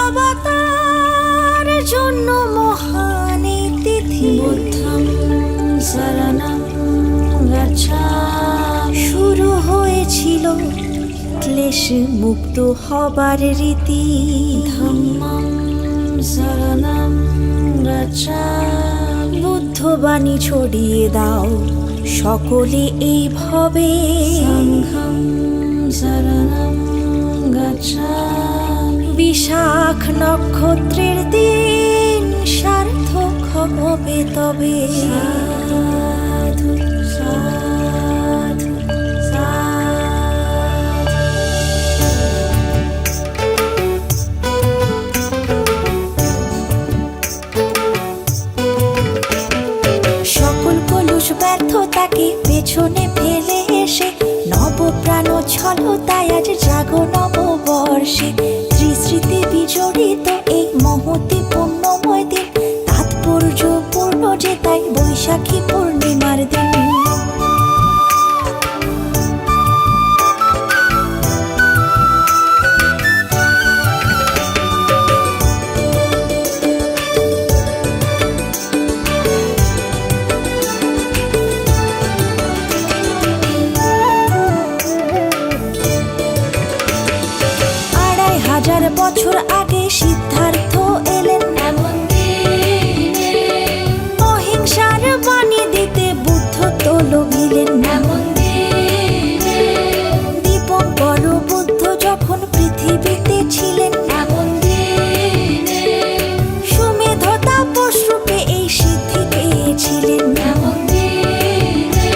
মানবতার জন্য মহান এই তিথি বুদ্ধং শরণং গচ্ছামি। শুরু হয়েছিল ক্লেশ মুক্ত হবার রীতি, ধম্মং শরণং গচ্ছামি। বুদ্ধবাণী ছড়িয়ে দাও সকলে এই ভবে, সংঘং শরণং গচ্ছামি। বিশাখ নক্ষত্রের দিন সার্থক হবে তবে, সাধু সাধু ব্যর্থতাকে পেছনে ফেলে এসে নবপ্রাণ ছলতায় আজ জাগো নববর্ষে। ত্রিস্মৃতি বিজড়িত এই মহতি পুণ্যময় দিন, তাৎপর্যপূর্ণ যে তাই বৈশাখী পূর্ণিমার দিন। হাজার বছর আগে সিদ্ধার্থ এলেন এমন দিনে, অহিংসার বাণী দিতে বুদ্ধ তো লোভিলেন এমন দিনে। দীপঙ্কর বুদ্ধ যখন পৃথিবীতে ছিলেন এমন দিনে, সুমেধ তাপস রূপে এই সিদ্ধি পেয়েছিলেন এমন দিনে।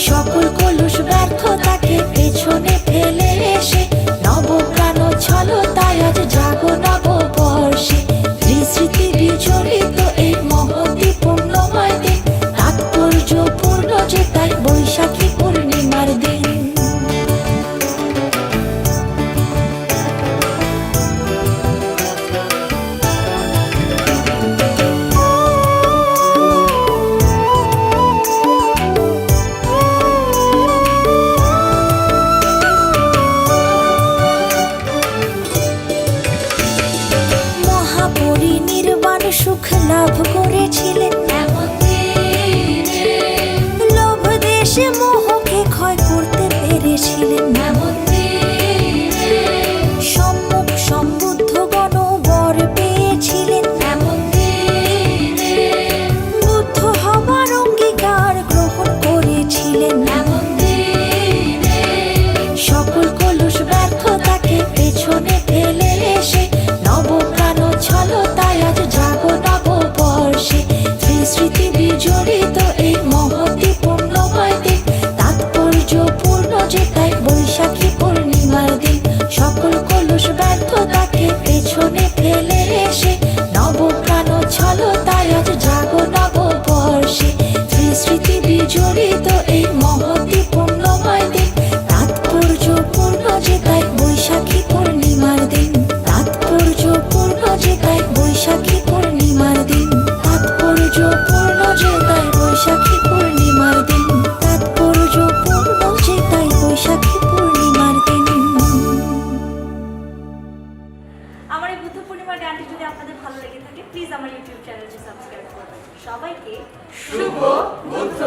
সকল কলুষ ব্যর্থতাকে পেছনে ফেলে এসে নবপ্রাণ ছলতায় আজ জাগো নববর্ষে। ত্রিস্মৃতি বিজড়িত এই মহতি পুণ্যময় দিন, তাৎপর্যপূর্ণ যে তাই বৈশাখী পূর্ণিমার দিন। পরিনির্বাণ সুখ লাভ করেছিলেন এমন দিনে, লোভ দেশে মোহকে ক্ষয় করতে পেরেছিলেন এমন দিনে। সম্মুখ সম্বুদ্ধগণ বর পেয়েছিলেন এমন দিনে, বুদ্ধ হবার অঙ্গীকার গ্রহণ করেছিলেন এমন দিনে। সকল কলুষ ব্যর্থতাকে পেছনে ফেলে এসে নবপ্রাণ ছলতায় আজ জাগো নববর্ষে। ত্রিস্মৃতি বিজড়িত এই মহতি পুণ্যময় দিন, তাৎপর্যপূর্ণ যে তাই বৈশাখী পূর্ণিমার দিন। সকল কলুষ ব্যর্থতাকে পেছনে ফেলে এসে নবপ্রাণ ছলতায় আজ জাগো নববর্ষে। ত্রিস্মৃতি বিজড়িত এই মহতি পুণ্যময় দিন, তাৎপর্যপূর্ণ যে তাই বৈশাখী পূর্ণিমার দিন। তাৎপর্যপূর্ণ যে তাই বৈশাখী পূর্ণিমার দিন। তাৎপর্যপূর্ণ যে তাই বৈশাখী পূর্ণিমার দিন। তাৎপর্যপূর্ণ যে তাই বৈশাখী পূর্ণিমার দিন। আমার এই বুদ্ধ পূর্ণিমার গানটি যদি আপনাদের ভালো লেগে থাকে, প্লিজ আমার ইউটিউব চ্যানেলটি সাবস্ক্রাইব করবেন। সবাইকে শুভ বুদ্ধ